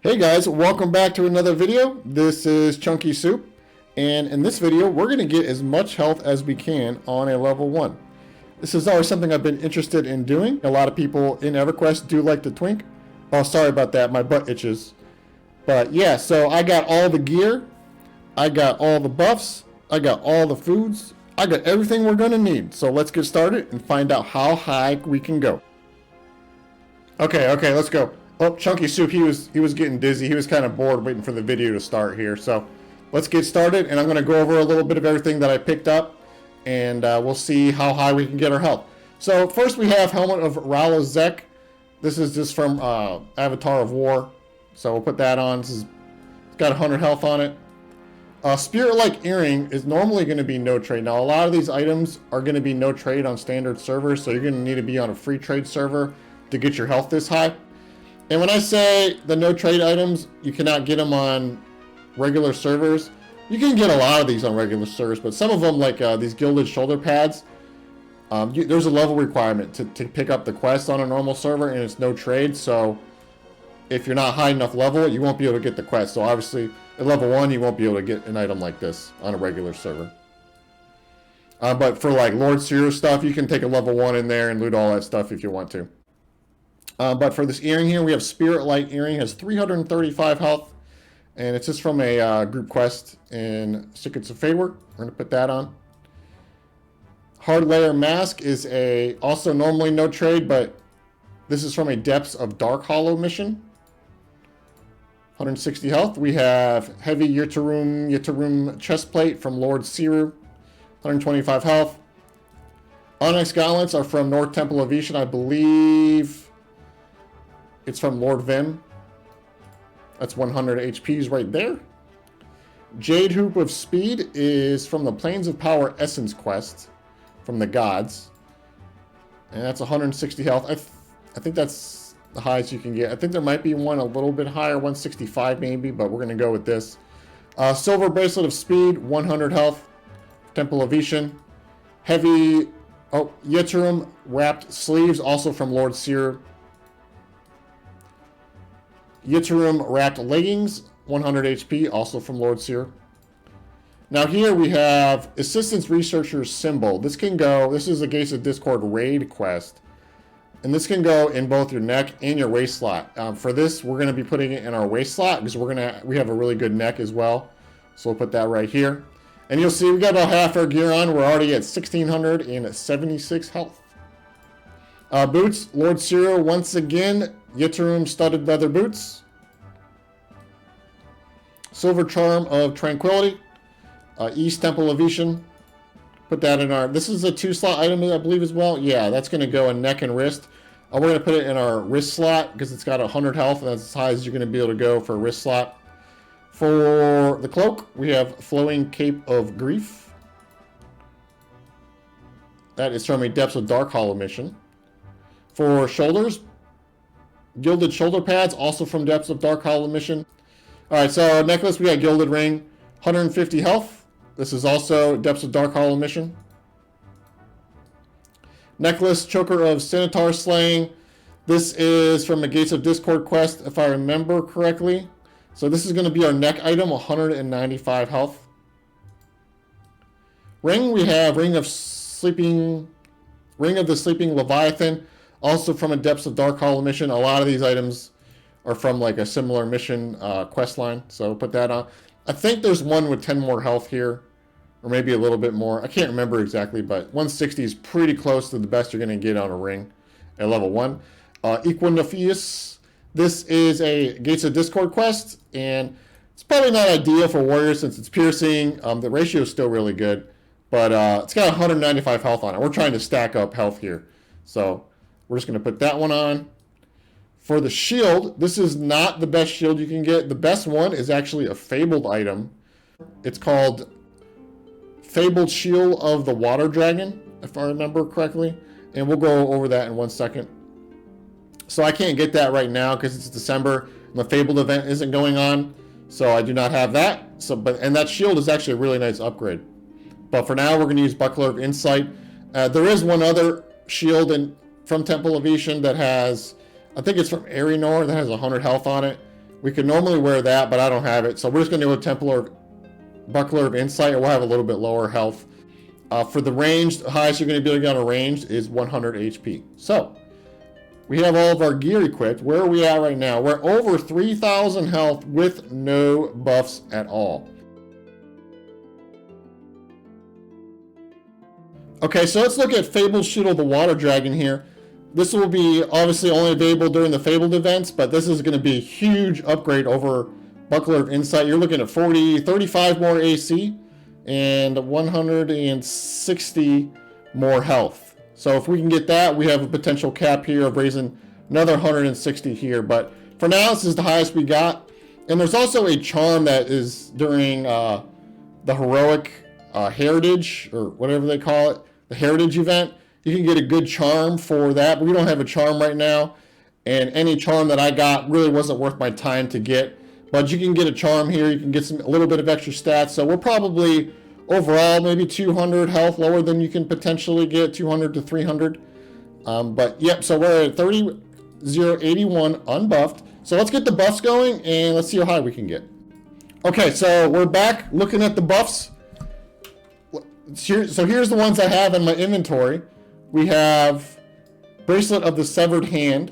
Hey guys, welcome back to another video. This is Chunky Soup, and in this video we're going to get as much health as we can on a level 1. This is always something I've been interested in doing. A lot of people in Everquest do like to twink. Oh, sorry about that, my butt itches. But yeah, so I got all the gear, I got all the buffs, I got all the foods, I got everything we're going to need. So let's get started and find out how high we can go. Okay, let's go. Oh, Chunky Soup, he was getting dizzy. He was kind of bored waiting for the video to start here. So let's get started, and I'm going to go over a little bit of everything that I picked up, and we'll see how high we can get our health. So first we have Helmet of Rala. This is just from Avatar of War. So we'll put that on. It's got 100 health on it. Spirit-like Earring is normally going to be no trade. Now a lot of these items are going to be no trade on standard servers, so you're going to need to be on a free trade server to get your health this high. And when I say the no trade items, you cannot get them on regular servers. You can get a lot of these on regular servers, but some of them, like these gilded shoulder pads, there's a level requirement to pick up the quest on a normal server, and it's no trade. So if you're not high enough level, you won't be able to get the quest. So obviously at level 1, you won't be able to get an item like this on a regular server. But for like Lord Seer stuff, you can take a level 1 in there and loot all that stuff if you want to. But for this earring here, we have Spirit Light Earring. It has 335 health, and it's just from a group quest in Secrets of Feywild. We're going to put that on. Hard Layer Mask is also normally no trade, but this is from a Depths of Dark Hollow mission. 160 health. We have Heavy Ytterum Chestplate from Lord Seer. 125 health. Onyx Gauntlets are from North Temple of Ishan, I believe. It's from Lord Vim. That's 100 HPs right there. Jade Hoop of Speed is from the Plains of Power Essence quest from the gods. And that's 160 health. I think that's the highest you can get. I think there might be one a little bit higher, 165 maybe, but we're going to go with this. Silver Bracelet of Speed, 100 health. Temple of Ishan. Heavy Ytterum Wrapped Sleeves, also from Lord Seer. Ytterum Wrapped Leggings, 100 HP, also from Lord Seer. Now here we have Assistance Researcher's Symbol. This is a Gates of Discord raid quest. And this can go in both your neck and your waist slot. For this, we're going to be putting it in our waist slot because we have a really good neck as well. So we'll put that right here. And you'll see we got about half our gear on. We're already at 1,676 health. Boots, Lord Seer, once again, Ytterum Studded Leather Boots. Silver Charm of Tranquility. East Temple of Ishan. Put that in our... This is a 2-slot item, I believe, as well. Yeah, that's going to go in neck and wrist. We're going to put it in our wrist slot because it's got 100 health, and that's as high as you're going to be able to go for a wrist slot. For the cloak, we have Flowing Cape of Grief. That is from a Depths of Dark Hollow mission. For shoulders, Gilded Shoulder Pads, also from Depths of Dark Hollow mission. Alright, so necklace, we got Gilded Ring, 150 health. This is also Depths of Dark Hollow mission. Necklace, Choker of Centaur Slaying. This is from the Gates of Discord quest, if I remember correctly. So this is going to be our neck item, 195 health. Ring, we have Ring of the Sleeping Leviathan. Also from a Depths of Dark Hollow mission. A lot of these items are from like a similar mission quest line. So put that on. I think there's one with 10 more health here. Or maybe a little bit more. I can't remember exactly, but 160 is pretty close to the best you're going to get on a ring at level 1. Equinophius. This is a Gates of Discord quest. And it's probably not ideal for warriors since it's piercing. The ratio is still really good. But it's got 195 health on it. We're trying to stack up health here. So... we're just going to put that one on. For the shield, this is not the best shield you can get. The best one is actually a fabled item. It's called Fabled Shield of the Water Dragon, if I remember correctly. And we'll go over that in 1 second. So I can't get that right now because it's December and the Fabled event isn't going on. So I do not have that. And that shield is actually a really nice upgrade. But for now, we're going to use Buckler of Insight. There is one other shield from Temple of Ishan that has, I think it's from Arinor, that has 100 health on it. We could normally wear that, but I don't have it. So we're just going to go with Buckler of Insight, and we'll have a little bit lower health. For the range, the highest you're going to be able to get on a range is 100 HP. So we have all of our gear equipped. Where are we at right now? We're over 3,000 health with no buffs at all. Okay, so let's look at Fabled Shuttle the Water Dragon here. This will be obviously only available during the Fabled events, but this is going to be a huge upgrade over Buckler of Insight. You're looking at 35 more AC and 160 more health. So if we can get that, we have a potential cap here of raising another 160 here. But for now, this is the highest we got. And there's also a charm that is during the Heroic Heritage, or whatever they call it, the Heritage event. You can get a good charm for that, but we don't have a charm right now. And any charm that I got really wasn't worth my time to get. But you can get a charm here. You can get a little bit of extra stats. So we're probably overall maybe 200 health lower than you can potentially get, 200 to 300. But yep, so we're at 3081 unbuffed. So let's get the buffs going and let's see how high we can get. Okay, so we're back looking at the buffs. So here's the ones I have in my inventory. We have Bracelet of the Severed Hand.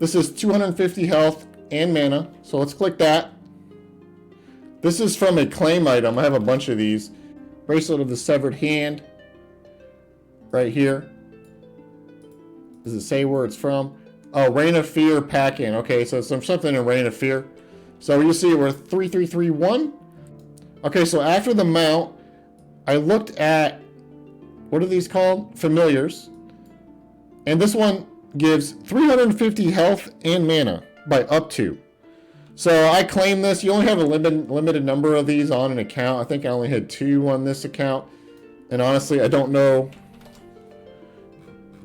This is 250 health and mana. So let's click that. This is from a claim item. I have a bunch of these. Bracelet of the Severed Hand. Right here. Does it say where it's from? Oh, Reign of Fear pack-in. Okay, so it's something in Reign of Fear. So you see we're 3331. Okay, so after the mount, I looked at, what are these called? Familiars. And this one gives 350 health and mana by up to. So I claim this. You only have a limited number of these on an account. I think I only had 2 on this account. And honestly, I don't know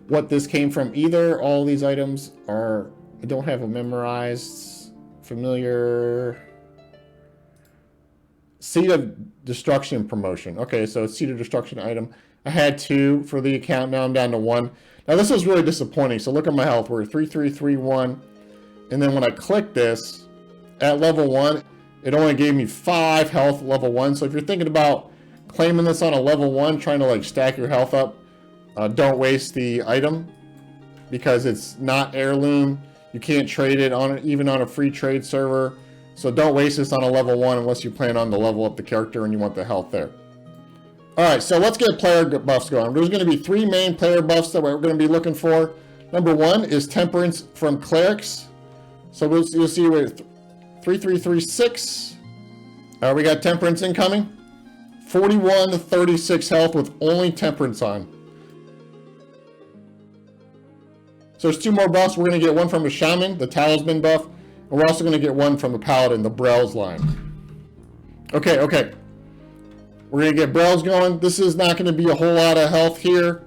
what this came from either. All these items are, I don't have them memorized. Familiar. Seed of Destruction promotion. Okay, so Seed of Destruction item. I had 2 for the account. Now I'm down to 1. Now this was really disappointing. So look at my health. We're 3331. And then when I click this, at level 1, it only gave me 5 health level 1. So if you're thinking about claiming this on a level 1, trying to like stack your health up, don't waste the item because it's not heirloom. You can't trade it on even on a free trade server. So don't waste this on a level 1 unless you plan on to level up the character and you want the health there. Alright, so let's get player buffs going. There's going to be 3 main player buffs that we're going to be looking for. Number 1 is Temperance from Clerics. So you'll see we're 3336. We got Temperance incoming. 41 to 36 health with only Temperance on. So there's 2 more buffs. We're going to get one from a Shaman, the Talisman buff. And we're also going to get one from the Paladin, the Brells line. Okay. We're going to get Brells going. This is not going to be a whole lot of health here.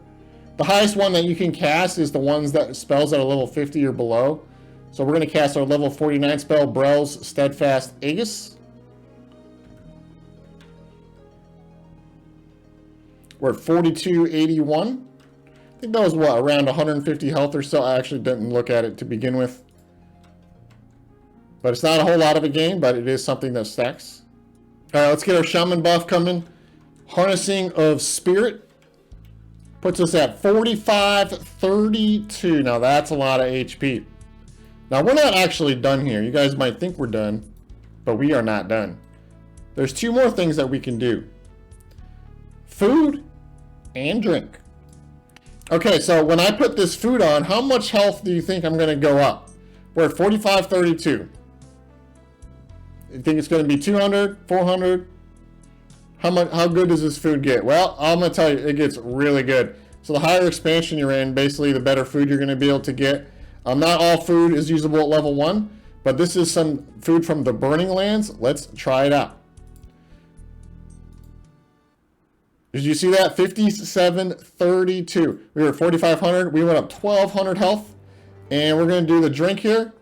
The highest one that you can cast is the ones that spells that are level 50 or below. So we're going to cast our level 49 spell, Brells Steadfast Aegis. We're at 4281. I think that was what, around 150 health or so. I actually didn't look at it to begin with. But it's not a whole lot of a gain, but it is something that stacks. Alright, let's get our Shaman buff coming. Harnessing of Spirit puts us at 4532. Now that's a lot of HP. Now we're not actually done here. You guys might think we're done, but we are not done. There's 2 more things that we can do. Food and drink. Okay, so when I put this food on, how much health do you think I'm going to go up? We're at 4532. You think it's going to be 200, 400? How good does this food get? Well, I'm going to tell you, it gets really good. So the higher expansion you're in, basically the better food you're going to be able to get. Not all food is usable at level 1, but this is some food from the Burning Lands. Let's try it out. Did you see that? 5732. We were at 4,500. We went up 1,200 health. And we're going to do the drink here.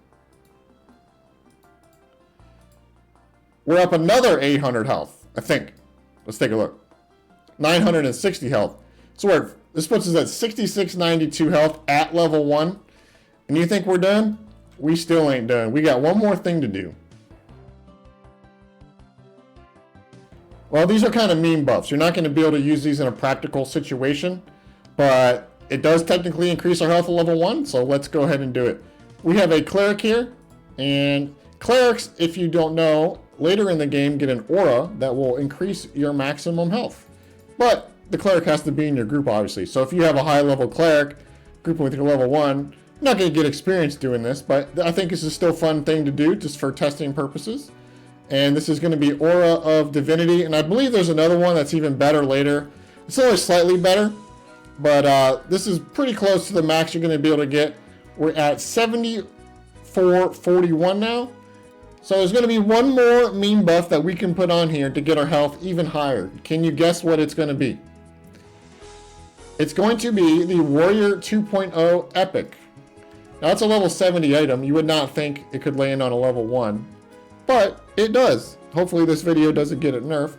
We're up another 800 health, I think. Let's take a look. 960 health. So this puts us at 6692 health at level 1. And you think we're done? We still ain't done. We got one more thing to do. Well, these are kind of meme buffs. You're not going to be able to use these in a practical situation, but it does technically increase our health to level 1, so let's go ahead and do it. We have a cleric here, and clerics, if you don't know, later in the game get an aura that will increase your maximum health. But the cleric has to be in your group, obviously. So if you have a high level cleric grouping with your level 1, you're not going to get experience doing this, but I think this is still a fun thing to do just for testing purposes. And this is going to be Aura of Divinity, and I believe there's another one that's even better later. It's only slightly better, but this is pretty close to the max you're going to be able to get. We're at 7441 now. So there's going to be one more meme buff that we can put on here to get our health even higher. Can you guess what it's going to be? It's going to be the Warrior 2.0 Epic. Now that's a level 70 item. You would not think it could land on a level 1. But it does. Hopefully this video doesn't get it nerfed.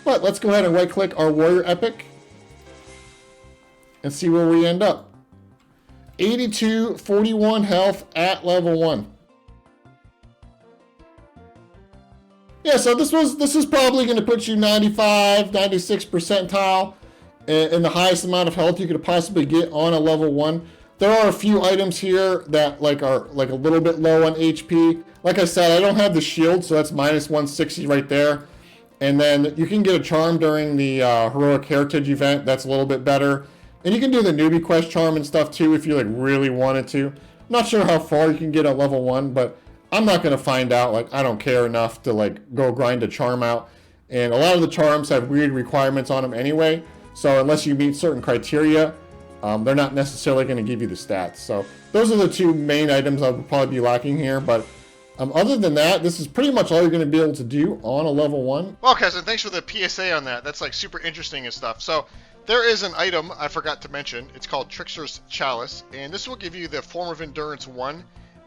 But let's go ahead and right click our Warrior Epic and see where we end up. 8241 health at level 1. Yeah, so this is probably going to put you 95, 96 percentile in the highest amount of health you could possibly get on a level 1. There are a few items here that are a little bit low on HP. Like I said, I don't have the shield, so that's minus 160 right there. And then you can get a charm during the Heroic Heritage event. That's a little bit better. And you can do the newbie quest charm and stuff too if you really wanted to. I'm not sure how far you can get at level 1, but I'm not going to find out. I don't care enough to go grind a charm out. And a lot of the charms have weird requirements on them anyway. So unless you meet certain criteria, they're not necessarily going to give you the stats. So those are the two main items I would probably be lacking here. But other than that, this is pretty much all you're going to be able to do on a level 1. Well, Kevin, thanks for the PSA on that. That's super interesting and stuff. So there is an item I forgot to mention. It's called Trickster's Chalice, and this will give you the Form of Endurance 1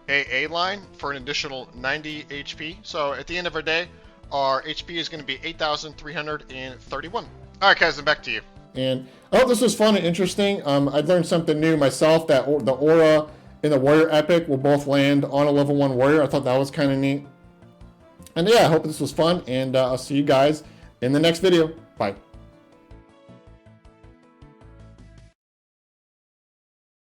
AA line for an additional 90 HP. So at the end of our day, our HP is going to be 8,331. All right, Kevin, back to you. And I hope this was fun and interesting. I learned something new myself, that the Aura and the Warrior Epic will both land on a level 1 Warrior. I thought that was kind of neat. And yeah, I hope this was fun, and I'll see you guys in the next video. Bye.